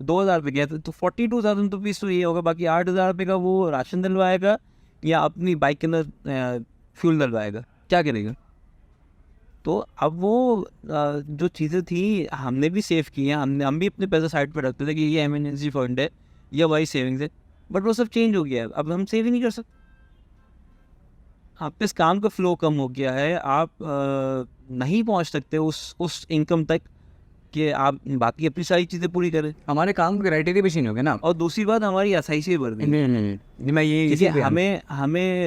2,000 रुपये गया तो 42,000 तो फीस तो ये होगा। बाकी 8,000 रुपये का वो राशन डलवाएगा या अपनी बाइक के अंदर फ्यूल डलवाएगा, क्या करेगा। तो अब वो जो चीज़ें थी हमने भी सेव की हैं, हम भी अपने पैसे साइड पर रखते थे कि ये एमरजेंसी फंड है या वही सेविंग्स है। बट वो सब चेंज हो गया है, अब हम सेव ही नहीं कर सकते। आपके इस काम का फ्लो कम हो गया है, आप नहीं पहुंच सकते उस इनकम तक कि आप बाकी अपनी सारी चीज़ें पूरी करें। हमारे काम के क्राइटेरिया भी चेंज हो गए ना। और दूसरी बात, हमारी आसाइशें बढ़ गई। नहीं मैं ये देखिए इसी पे हमें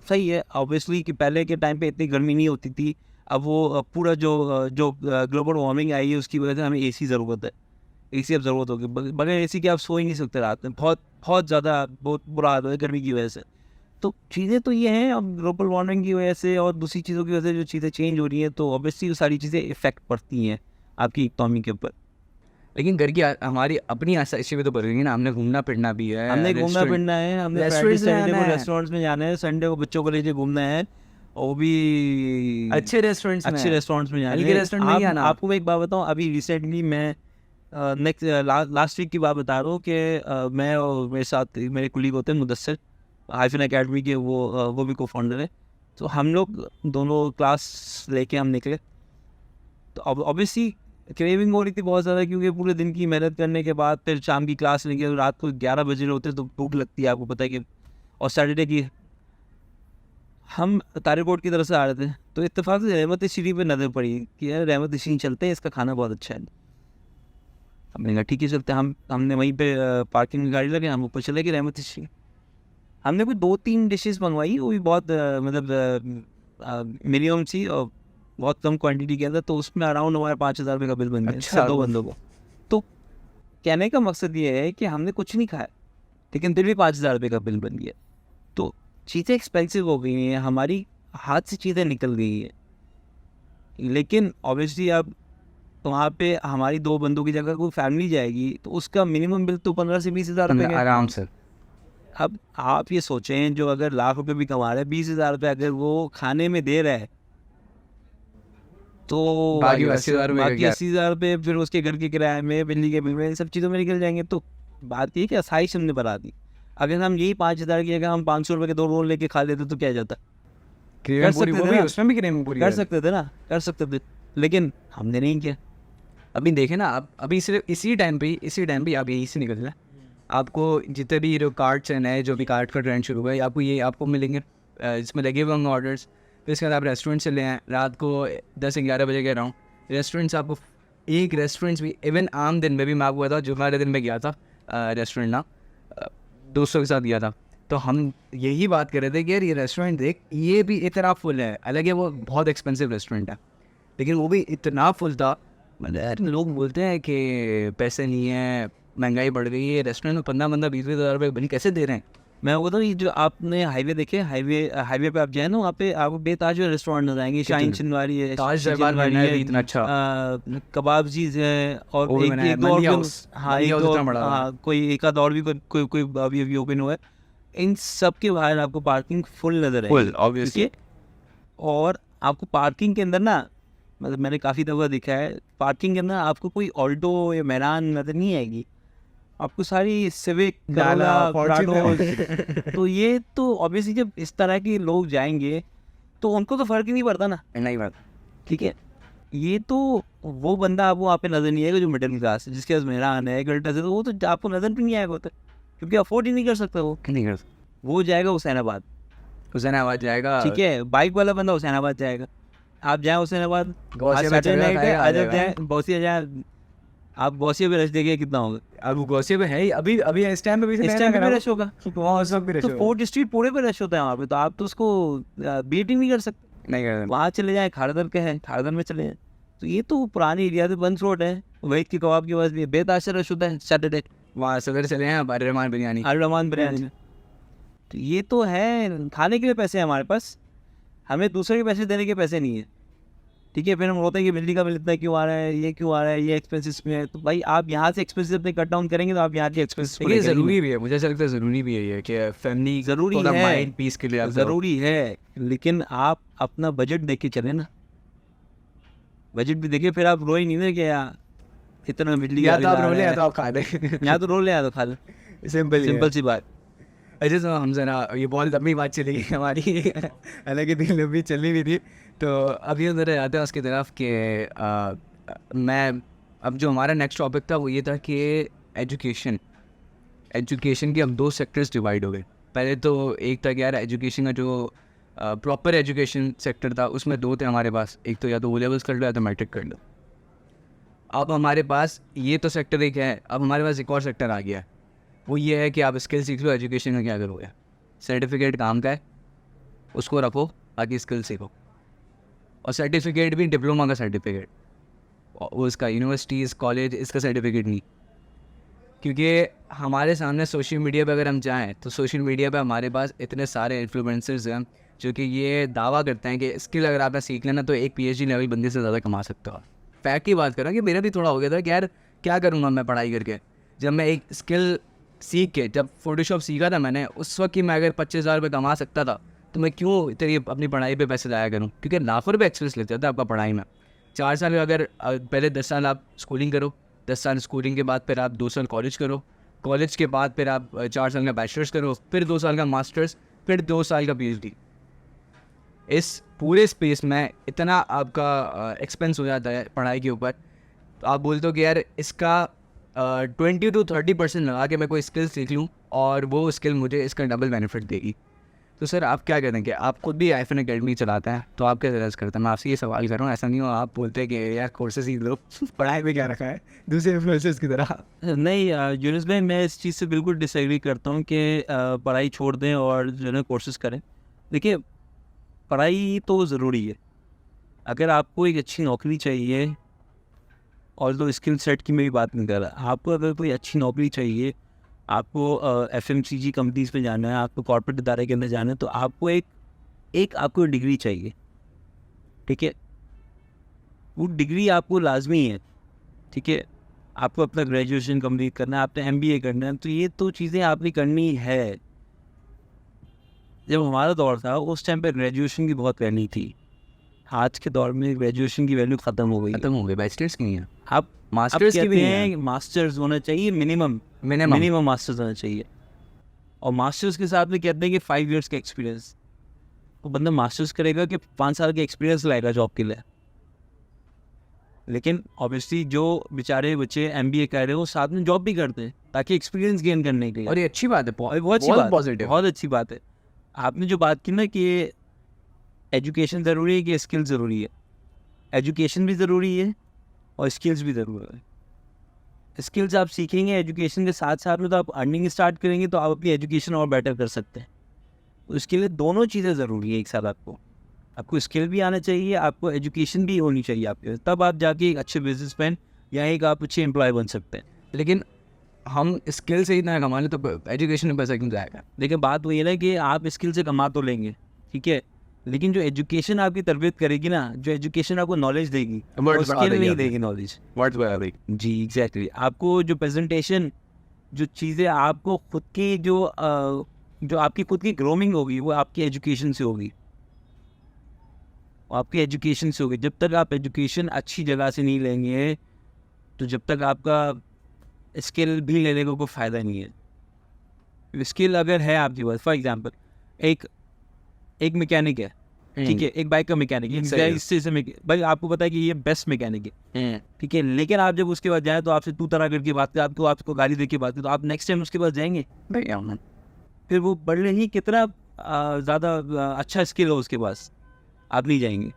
सही है ऑब्वियसली कि पहले के टाइम पे इतनी गर्मी नहीं होती थी। अब वो पूरा जो ग्लोबल वार्मिंग आई है उसकी वजह से हमें एसी ज़रूरत है। एसी अब ज़रूरत होगी, बगैर एसी के आप सो ही नहीं सकते रात में। बहुत ज़्यादा बहुत बुरा हाल है गर्मी की वजह से। तो चीज़ें तो ये हैं, अब ग्लोबल वार्मिंग की वजह से और दूसरी चीज़ों की वजह से जो चीज़ें चेंज हो रही हैं, तो ऑब्वियसली वो सारी चीज़ें इफ़ेक्ट पड़ती हैं आपकी इकनॉमी के ऊपर। लेकिन घर की हमारी अपनी आसाइशें भी तो बढ़ गई ना। हमने घूमना फिरना भी है, हमने घूमना फिरना है, हमने रेस्टोरेंट्स में सैटरडे जाना को है। रेस्टोरेंट्स में जाना है, संडे को बच्चों को लेके घूमना है, और वो भी अच्छे रेस्टोरेंट्स अच्छे रेस्टोरेंट्स में जाना हल्के है। रेस्टोरेंट में ही आना। आपको मैं एक बात बताऊं, अभी रिसेंटली मैं लास्ट वीक की बात बता रहा हूँ कि मैं और मेरे साथ मेरे कुलीग होते हैं मुदस्सिर, हाइफन एकेडमी के, वो भी को फाउंडर है। तो हम लोग दोनों क्लास लेके हम निकले। तो ऑब्वियसली क्रेविंग हो रही थी बहुत ज़्यादा, क्योंकि पूरे दिन की मेहनत करने के बाद फिर शाम की क्लास लेके रात को 11 बजे होते तो भूख लगती है, आपको पता है कि। और सैटरडे की हम तारीकोट की तरफ से आ रहे थे, तो इत्तेफाक से रहमत श्री पे नज़र पड़ी कि यार रहमत श्री चलते हैं, इसका खाना बहुत अच्छा है। हमने कहा ठीक है चलते हैं। हमने वहीं पे पार्किंग में गाड़ी लगे, हम ऊपर चले गए रहमत श्री। हमने कोई 2-3 डिशेस मंगवाई, वो भी बहुत मतलब मिनिमम सी और बहुत कम क्वांटिटी के अंदर। तो उसमें अराउंड हमारे 5,000 रुपये का बिल बन गया। अच्छा। 2 बंदों को। तो कहने का मकसद ये है कि हमने कुछ नहीं खाया, लेकिन फिर भी 5,000 रुपये का बिल बन गया। तो चीज़ें एक्सपेंसिव हो गई हैं, हमारी हाथ से चीज़ें निकल गई हैं। लेकिन ऑब्वियसली अब वहाँ पे हमारी 2 बंदों की जगह कोई फैमिली जाएगी, तो उसका मिनिमम बिल तो 15 से 20,000 रुपये का आराम से। अब आप ये सोचें, जो अगर लाख रुपए भी कमा रहे हैं, 20,000 रुपये अगर वो खाने में दे रहा है, तो बाकी 80,000 रुपये का बाकी क्या? 80,000 रुपये फिर उसके घर के किराए में, बिजली के बिल में, इन सब चीज़ों में निकल जाएंगे। तो बात ये कि आसाइश हमने बढ़ा दी। अगर हम यही 5,000 की जगह हम 500 रुपये के 2 रोल लेके खा लेते तो क्या जाता? क्रीम पूरी, सकते वो थे भी ना। उसमें भी क्रीम पूरी कर है। सकते थे ना, कर सकते थे, लेकिन हमने नहीं किया। अभी देखे ना आप, अभी सिर्फ इसी टाइम पे आप यहीं से निकल रहे हैं। आपको जितने भी जो कार्ट्स हैं नए, जो भी कार्ट का ट्रेंड शुरू हुआ है, आपको मिलेंगे इसमें लगे हुए होंगे ऑर्डर्स। फिर इसके बाद आप रेस्टोरेंट से ले आएँ रात को 10-11 बजे के अराउंड। रेस्टोरेंट्स आपको, एक रेस्टोरेंट्स भी इवन आम दिन में भी, मैं आपको बताऊँ जुम्मे दिन में गया था रेस्टोरेंट ना, दोस्तों के साथ गया था, तो हम यही बात कर रहे थे कि यार ये रेस्टोरेंट देख, ये भी इतना फुल है। अलग है वो बहुत एक्सपेंसिव रेस्टोरेंट है, लेकिन वो भी इतना फुल था। मतलब यार लोग बोलते हैं कि पैसे नहीं है, महंगाई बढ़ गई है, रेस्टोरेंट में 15-15 20-20 हज़ार रुपये बनी कैसे दे रहे हैं। मैं वो तो, ये जो आपने हाईवे देखे, हाईवे पे आप जाए ना, वहाँ पे आपको बेताज रेस्टोरेंट नजर आएंगे। शाहीन चिनवारी है, ताज दरबार बनना है भी इतना अच्छा। कबाब चीज़ है, और वो भी एक बनाया है, एक दो और मंडी भी, हाउस। हाँ मंडी एक हाउस दो, इतना बड़ा हुआ है। हाँ कोई एक आध और भी कोई अभी अभी ओपन हुआ है। इन सब के बाहर आपको पार्किंग फुल नजर आएगी, फुल ऑब्वियसली। और आपको पार्किंग के अंदर ना, मतलब मैंने काफ़ी दफ़ा देखा है, पार्किंग के अंदर आपको कोई ऑल्टो या मैरान नजर नहीं आएगी, आपको सारी सिविक, डाला, प्राडो। तो ये तो ऑब्वियसली जब इस तरह के लोग जाएंगे तो उनको तो फ़र्क ही नहीं पड़ता ना, नहीं बात। ठीक है। ये तो वो बंदा आपको वहाँ पे नज़र नहीं आएगा जो मिडिल क्लास है, जिसके पास मेहरान है, गल्टा से, तो वो तो आपको नज़र भी नहीं आएगा होता, क्योंकि अफोर्ड ही नहीं कर सकता नहीं कर वो जाएगा हुसैनाबाद, हुसैनाबाद जाएगा, ठीक है। बाइक वाला बंदा हुसैनाबाद जाएगा। आप जाएँ हुसैनाबाद, गौसिया में सैटरडे चलेगा, नाइट है, खाएगा, आ आज जाएगा। जाए बौसिया जाए, आप बौसिया पे रश देखिए कितना होगा। अब गौसिया पे है ही, अभी अभी इस टाइम पे भी इस टाइम पे भी रश होगा, वहाँ उस वक्त भी रश तो होगा। फोर्ट स्ट्रीट पूरे पे रश होता है वहाँ पे, तो आप तो उसको बीट ही नहीं कर सकते। नहीं कर वहाँ चले जाएँ, खारदर के हैं, खारदर में चले जाएँ। तो ये तो पुरानी एरिया से बंद रोड है, वहीद की कबाब के पास भी बेताज से रश होता है सैटरडे, वहाँ सदर चले हैं अब रहमान बिरयानी। रहमान बिरयानी में। तो ये तो है, खाने के लिए पैसे हैं हमारे पास, हमें दूसरे के पैसे देने के पैसे नहीं है, ठीक है। फिर हम रोते हैं कि बिजली का बिल इतना क्यों आ रहा है, ये क्यों आ रहा है, ये एक्सपेंसिस में है। तो भाई आप यहाँ से एक्सपेंसिस अपने कट डाउन करेंगे तो आप यहाँ के एक्सपेंसिस ये ज़रूरी भी है, मुझे ऐसा लगता है ज़रूरी भी है ये कि फैमिली ज़रूरी है, माइंड पीस के लिए आप ज़रूरी है, लेकिन आप अपना बजट देख के चले ना, बजट भी देखिए, फिर आप रोए नहीं ना कि यार इतना बिजली या तो आप रो ले या तो आप खा ले। यहाँ तो रो ले, या तो खा ले, सिंपल सी बात। अच्छा तो हमसे ना ये बहुत लंबी बात चली गई हमारी, हालांकि दिन लंबी चली भी थी। तो अभी उधर आते हैं उसकी तरफ कि मैं, अब जो हमारा नेक्स्ट टॉपिक था वो ये था कि एजुकेशन के अब 2 सेक्टर्स डिवाइड हो गए। पहले तो एक था कि यार एजुकेशन का जो प्रॉपर एजुकेशन सेक्टर था उसमें 2 थे हमारे पास, एक तो या तो O लेवल्स कर लो या तो मैट्रिक कर लो। अब हमारे पास ये तो सेक्टर एक है, अब हमारे पास एक और सेक्टर आ गया है, वो ये है कि आप स्किल सीख लो, एजुकेशन में क्या करोगे, सर्टिफिकेट काम का है, उसको रखो, बाकी स्किल सीखो। और सर्टिफिकेट भी डिप्लोमा का सर्टिफिकेट, उसका यूनिवर्सिटीज़ कॉलेज इसका सर्टिफिकेट नहीं। क्योंकि हमारे सामने सोशल मीडिया पे अगर हम जाएँ तो सोशल मीडिया पे हमारे पास इतने सारे इन्फ्लुएंसर्स हैं जो कि ये दावा करते हैं कि स्किल अगर आपने सीख लेना तो एक PhD लेवल बंदे से ज़्यादा कमा सकते हो। फैक्ट की बात करूँ कि मेरा भी थोड़ा हो गया था कि यार क्या करूँगा मैं पढ़ाई करके। जब मैं एक स्किल सीख के, जब फोटोशॉप सीखा था मैंने, उस वक्त ही मैं अगर 25,000 रुपये कमा सकता था तो मैं क्यों इतनी अपनी पढ़ाई पे पैसे जाया करूँ, क्योंकि लाखों रुपये एक्सपेंस लेते थे आपका पढ़ाई में। 4 साल में अगर पहले 10 साल आप स्कूलिंग करो, 10 साल स्कूलिंग के बाद फिर आप 2 साल कॉलेज करो, कॉलेज के बाद फिर आप 4 साल का बैचलर्स करो, फिर 2 साल का मास्टर्स, फिर 2 साल का PhD। इस पूरे स्पेस में इतना आपका एक्सपेंस हो जाता है पढ़ाई के ऊपर। तो आप बोलते हो कि यार इसका 20 to 30% लगा के मैं कोई स्किल सीख लूँ और वो स्किल मुझे इसका डबल बेनिफिट देगी। तो सर आप क्या कहते हैं कि आप खुद भी iPhone अकेडमी चलाते हैं, तो आप क्या सजेस्ट करते हैं? मैं आपसे ये सवाल कर रहा हूँ, ऐसा नहीं हो आप बोलते हैं कि यार कोर्सेज सीख लो, पढ़ाई में क्या रखा है दूसरे इन्फ्लुएंसर्स की तरह। नहीं यूनुस भाई, मैं इस चीज़ से बिल्कुल डिसएग्री करता हूँ कि पढ़ाई छोड़ दें और जो है कोर्सेज करें। देखिए, पढ़ाई तो ज़रूरी है। अगर आपको एक अच्छी नौकरी चाहिए, और तो स्किल सेट की मैं भी बात नहीं कर रहा, आपको अगर कोई अच्छी नौकरी चाहिए, आपको FMCG कंपनीज़ पे जाना है, आपको कॉर्पोरेट इदारे के अंदर जाना है, तो आपको एक आपको डिग्री चाहिए, ठीक है। वो डिग्री आपको लाजमी है, ठीक है। आपको अपना ग्रेजुएशन कंप्लीट करना है, आपने MBA करना है, तो ये तो चीज़ें आपने करनी है। जब हमारा दौर था उस टाइम पे ग्रेजुएशन की बहुत वैल्यू थी। आज के दौर में ग्रेजुएशन की वैल्यू ख़त्म हो गई है। खत्म हो गए, बैचलर्स की नहीं है, आप मास्टर्स की भी कहते नहीं है, हैं मास्टर्स होना चाहिए मिनिमम मिनिमम। मास्टर्स होना चाहिए, और मास्टर्स के साथ में कहते हैं कि 5 इयर्स का एक्सपीरियंस। तो बंदा मास्टर्स करेगा कि 5 साल का एक्सपीरियंस लाएगा जॉब के लिए। लेकिन ऑब्वियसली जो बेचारे बच्चे एमबीए कर रहे हैं वो साथ में जॉब भी करते हैं ताकि एक्सपीरियंस गेन करने के लिए। और ये अच्छी बात है, और बहुत अच्छी बात, पॉजिटिव। बहुत अच्छी बात है। आपने जो बात की ना कि एजुकेशन ज़रूरी है कि स्किल ज़रूरी है, एजुकेशन भी ज़रूरी है और स्किल्स भी ज़रूरी है। स्किल्स आप सीखेंगे एजुकेशन के साथ साथ में तो आप अर्निंग स्टार्ट करेंगे तो आप अपनी एजुकेशन और बेटर कर सकते हैं। उसके लिए दोनों चीज़ें ज़रूरी है एक साथ। आपको स्किल भी आना चाहिए, आपको एजुकेशन भी होनी चाहिए आपके, तब आप जाके एक अच्छे बिजनेसमैन या एक आप अच्छे एम्प्लॉय बन सकते हैं। लेकिन हम स्किल से ही ना कमा लें तो एजुकेशन में पैसा क्यों जाएगा? देखिए बात वही है ना कि आप स्किल से कमा तो लेंगे, ठीक है, लेकिन जो एजुकेशन आपकी तरबियत करेगी ना, जो एजुकेशन आपको नॉलेज देगी वो स्किल नहीं देगी, नॉलेज। जी एग्जैक्टली। आपको जो प्रेजेंटेशन, जो चीज़ें आपको खुद की जो आपकी खुद की ग्रोमिंग होगी वो आपकी एजुकेशन से होगी, आपकी एजुकेशन से होगी। जब तक आप एजुकेशन अच्छी जगह से नहीं लेंगे तो जब तक आपका स्किल भी लेने को कोई फ़ायदा नहीं है। स्किल अगर है आपके पास, फॉर एग्जांपल एक मैकेनिक है, ठीक है, एक बाइक का मैकेनिक है, इससे भाई आपको पता है कि ये बेस्ट मैकेनिक है, ठीक है, लेकिन आप जब उसके पास जाएँ तो आपसे तू तरह करके बात करें, आपको गाली दे के बात करें, तो आप नेक्स्ट टाइम उसके पास जाएंगे? फिर वो बढ़ ही कितना ज़्यादा अच्छा स्किल हो उसके पास, आप नहीं जाएंगे।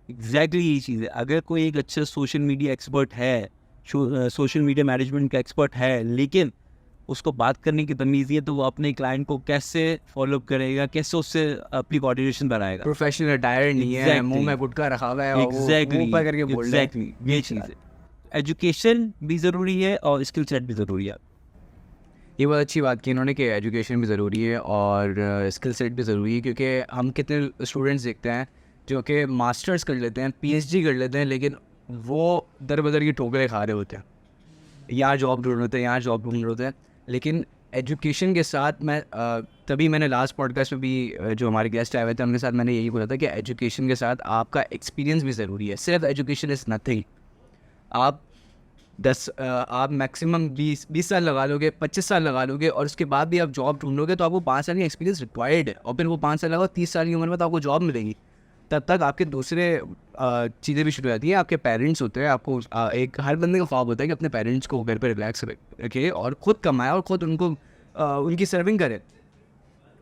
एग्जैक्टली यही चीज़ है। अगर कोई एक अच्छा सोशल मीडिया एक्सपर्ट है, सोशल मीडिया मैनेजमेंट का एक्सपर्ट है, लेकिन उसको बात करने की तमीज़ है, तो वो अपने क्लाइंट को कैसे फॉलोअप करेगा, कैसे उससे अपनी कोऑर्डिनेशन बनाएगा। प्रोफेशनल अटायर नहीं है, मुंह में गुटखा रखा हुआ है और वो मुंह पर करके बोल रहा है। एग्जैक्टली ये चीज़ है। एजुकेशन भी ज़रूरी है और स्किल सेट भी ज़रूरी है। ये बहुत अच्छी बात की इन्होंने कि एजुकेशन भी ज़रूरी है और स्किल सेट भी ज़रूरी है, क्योंकि हम कितने स्टूडेंट्स देखते हैं जो कि मास्टर्स कर लेते हैं, पीएचडी कर लेते हैं, लेकिन वो दर बदर की ठोकरें खा रहे होते हैं, यहाँ जॉब ढूंढ रहे होते हैं, यहाँ जॉब ढूंढ रहे होते हैं। लेकिन एजुकेशन के साथ मैं तभी मैंने लास्ट पॉडकास्ट में भी जो हमारे गेस्ट आए हुए थे उनके साथ मैंने यही बोला था कि एजुकेशन के साथ आपका एक्सपीरियंस भी ज़रूरी है। सिर्फ एजुकेशन इज़ नथिंग। आप मैक्सिमम 20 साल लगा लोगे, 25 साल लगा लोगे और उसके बाद भी आप जॉब ढूंढोगे तो आपको 5 साल की एक्सपीरियंस रिक्वायर्ड है, और फिर वो 5 साल लगा 30 साल की उम्र में तो आपको जॉब मिलेगी। तब तक आपके दूसरे चीज़ें भी शुरू हो जाती हैं। आपके पेरेंट्स होते हैं, आपको एक हर बंदे का ख्वाब होता है कि अपने पेरेंट्स को घर पे रिलैक्स रखे और ख़ुद कमाए और ख़ुद उनको उनकी सर्विंग करे।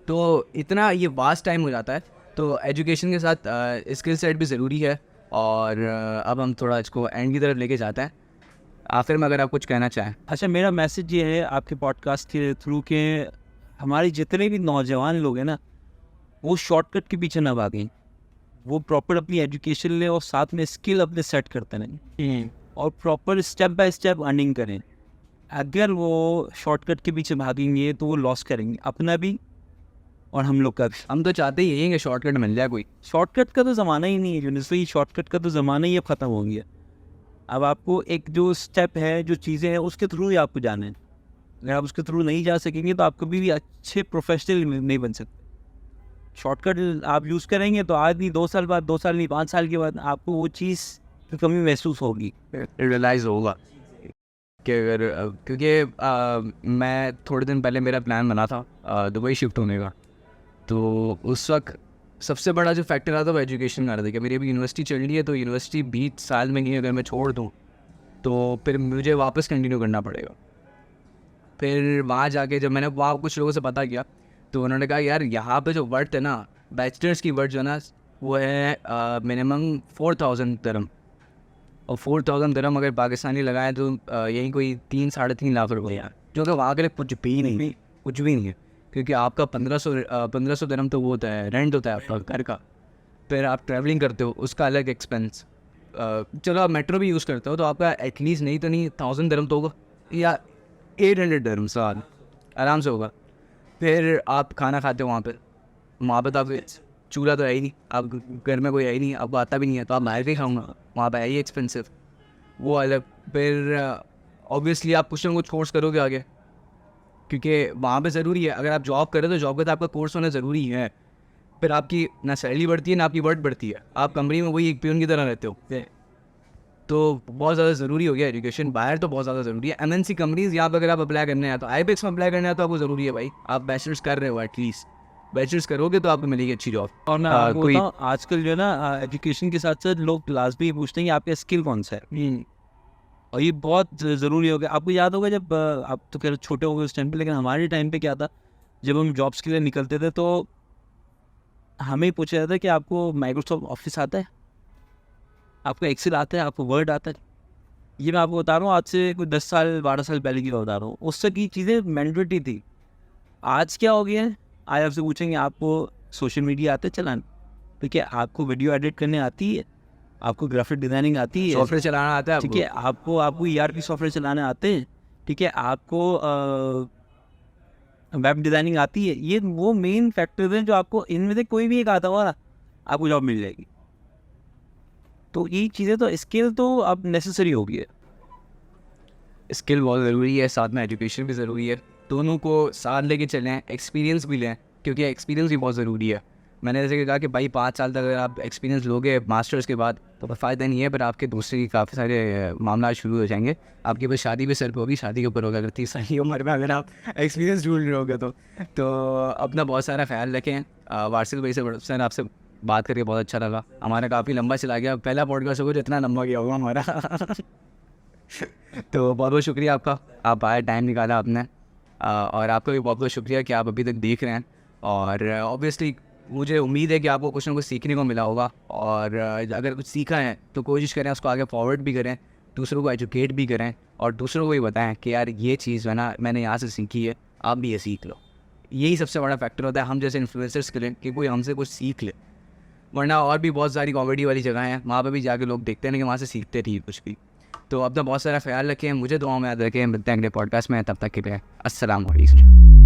तो इतना ये वास्ट टाइम हो जाता है। तो एजुकेशन के साथ स्किल सेट भी ज़रूरी है। और अब हम थोड़ा इसको एंड की तरफ लेके जाते हैं। आखिर में अगर आप कुछ कहना चाहें। अच्छा, मेरा मैसेज ये है आपके पॉडकास्ट के थ्रू के हमारे जितने भी नौजवान लोग हैं ना, वो शॉर्टकट के पीछे ना भागें, वो प्रॉपर अपनी एजुकेशन लें और साथ में स्किल अपने सेट करते रहें और proper step by step earning करें। अगर वो शॉर्टकट के पीछे भागेंगे तो वो लॉस करेंगे, अपना भी और हम लोग का भी। हम तो चाहते ही यही कि शॉर्टकट मिल जाए कोई। शॉर्टकट का तो ज़माना ही नहीं है यूनिवर्सली, शॉर्टकट का तो ज़माना ही अब ख़त्म हो गया। अब आपको एक जो स्टेप है, जो चीज़ें हैं, उसके थ्रू ही आपको जाना है। अगर आप उसके थ्रू नहीं जा सकेंगे तो आप कभी भी अच्छे प्रोफेशनल नहीं बन सकते। शॉर्टकट आप यूज़ करेंगे तो आज नहीं 2 साल बाद, 2 साल नहीं 5 साल के बाद आपको वो चीज़ की कमी महसूस होगी, रियलाइज़ होगा कि अगर क्योंकि मैं थोड़े दिन पहले मेरा प्लान बना था दुबई शिफ्ट होने का। तो उस वक्त सबसे बड़ा जो फैक्टर आता वो एजुकेशन का रहा था कि मेरी अभी यूनिवर्सिटी चल रही है, तो यूनिवर्सिटी 20 साल में ही अगर मैं छोड़ दूँ तो फिर मुझे वापस कंटिन्यू करना पड़ेगा। फिर वहाँ जाके जब मैंने वहाँ कुछ लोगों से पता किया तो उन्होंने कहा यार यहाँ पे जो वर्थ है ना, बैचलर्स की वर्थ जो है ना, वो है मिनिमम 4000 दरम। और 4000 दरम अगर पाकिस्तानी लगाए तो यही कोई 3-3.5 लाख रुपये यार, जो कि वहाँ के लिए कुछ भी नहीं, कुछ भी नहीं है। क्योंकि आपका 1500 दरम तो वो होता है, रेंट होता है आपका घर का। फिर आप ट्रैवलिंग करते हो उसका अलग एक्सपेंस। चलो आप मेट्रो भी यूज़ करते हो तो आपका एटलीस्ट नहीं तो नहीं 1000 दरम तो होगा, या 800 दरम साल आराम से होगा। फिर आप खाना खाते हो वहाँ पर तो आप चूल्हा तो है ही नहीं, आप घर में कोई है ही नहीं, आपको आता भी नहीं है, तो आप बाहर के खाऊंगा, वहाँ पर है ही एक्सपेंसिव, वो अलग। फिर ऑब्वियसली आप कुछ ना कुछ कोर्स करोगे आगे, क्योंकि वहाँ पे ज़रूरी है। अगर आप जॉब करें तो जॉब का तो आपका कोर्स होना ज़रूरी है। फिर आपकी ना सैलरी बढ़ती है ना आपकी वर्थ बढ़ती है, आप कंपनी में वही एक पियून की तरह रहते हो। तो बहुत ज़्यादा ज़रूरी हो गया एजुकेशन, बाहर तो बहुत ज़्यादा ज़रूरी है। एमएनसी कंपनीज़ यहाँ पर अगर आप अप्लाई करने आए तो आईबीएक्स में अप्लाई करने आए तो आपको ज़रूरी है भाई, आप बैचलर्स कर रहे हो, एटलीस्ट बैचलर्स करोगे तो आपको मिलेगी अच्छी जॉब। और मैं आपको बताऊँ, आजकल जो है ना एजुकेशन के साथ साथ लोग क्लास भी पूछते हैं कि आपका स्किल कौन सा है, और ये बहुत ज़रूरी हो गया। आपको याद होगा जब आप तो कह रहे छोटे हो गए उस टाइम पे, लेकिन हमारे टाइम पे क्या था, जब हम जॉब्स के लिए निकलते थे तो हमें पूछा जाता है कि आपको माइक्रोसॉफ्ट ऑफिस आता है, आपको एक्सेल आता है, आपको वर्ड आता है। ये मैं आपको बता रहा हूँ, आज से कोई 10 साल 12 साल पहले की बात बता रहा हूँ। उस तक ये चीज़ें मैंडेटरी थी। आज क्या हो गया है, आज आपसे पूछेंगे आपको सोशल मीडिया आता है चलाना, ठीक है, आपको वीडियो एडिट करने आती है, आपको ग्राफिक डिज़ाइनिंग आती है, सॉफ्टवेयर चलाना आता है ठीक है, आपको ERP सॉफ्टवेयर चलाने आते हैं, ठीक है, आपको वेब डिज़ाइनिंग आती है। ये वो मेन फैक्टर्स हैं जो आपको इनमें से कोई भी एक आता हुआ ना, आपको जॉब मिल जाएगी। तो ये चीज़ें तो स्किल तो अब नेसेसरी हो गई है। स्किल बहुत ज़रूरी है, साथ में एजुकेशन भी ज़रूरी है, दोनों को साथ लेके चलें, एक्सपीरियंस भी लें, क्योंकि एक्सपीरियंस भी बहुत ज़रूरी है। मैंने जैसे कि कहा कि भाई 5 साल तक अगर आप एक्सपीरियंस लोगे मास्टर्स के बाद तो फ़ायदा नहीं है, पर आपके दूसरे काफ़ी सारे मामला शुरू हो जाएंगे। आपके पास शादी भी सर पे होगी, शादी के ऊपर होगा अगर 30 साल की उम्र में अगर आप एक्सपीरियंस ढूंढ रहे होगे तो अपना बहुत सारा ख्याल रखें। वारसिल भाई से सर आपसे बात करके बहुत अच्छा लगा, हमारा काफ़ी लंबा चला गया, पहला पॉडकास्ट होगा जो इतना लंबा गया होगा हमारा तो बहुत बहुत शुक्रिया आपका, आप आए, टाइम निकाला आपने, और आपका भी बहुत बहुत शुक्रिया कि आप अभी तक देख रहे हैं। और ऑब्वियसली मुझे उम्मीद है कि आपको कुछ ना कुछ सीखने को मिला होगा, और अगर कुछ सीखा है तो कोशिश करें उसको आगे फॉरवर्ड भी करें, दूसरों को एजुकेट भी करें, और दूसरों को भी बताएं कि यार ये चीज़ है ना मैंने यहाँ से सीखी है, आप भी ये सीख लो। यही सबसे बड़ा फैक्टर होता है हम जैसे इन्फ्लुएंसर्स के लिए, कि कोई हमसे कुछ सीख ले। वरना और भी बहुत सारी कॉमेडी वाली जगह हैं, वहाँ पर भी जाके लोग देखते हैं लेकिन वहाँ से सीखते नहीं कुछ भी। तो अपना बहुत सारा ख्याल रखें, मुझे दुआओं में याद रखें, मिलते हैं अगले पॉडकास्ट में, तब तक के लिए अस्सलाम वालेकुम।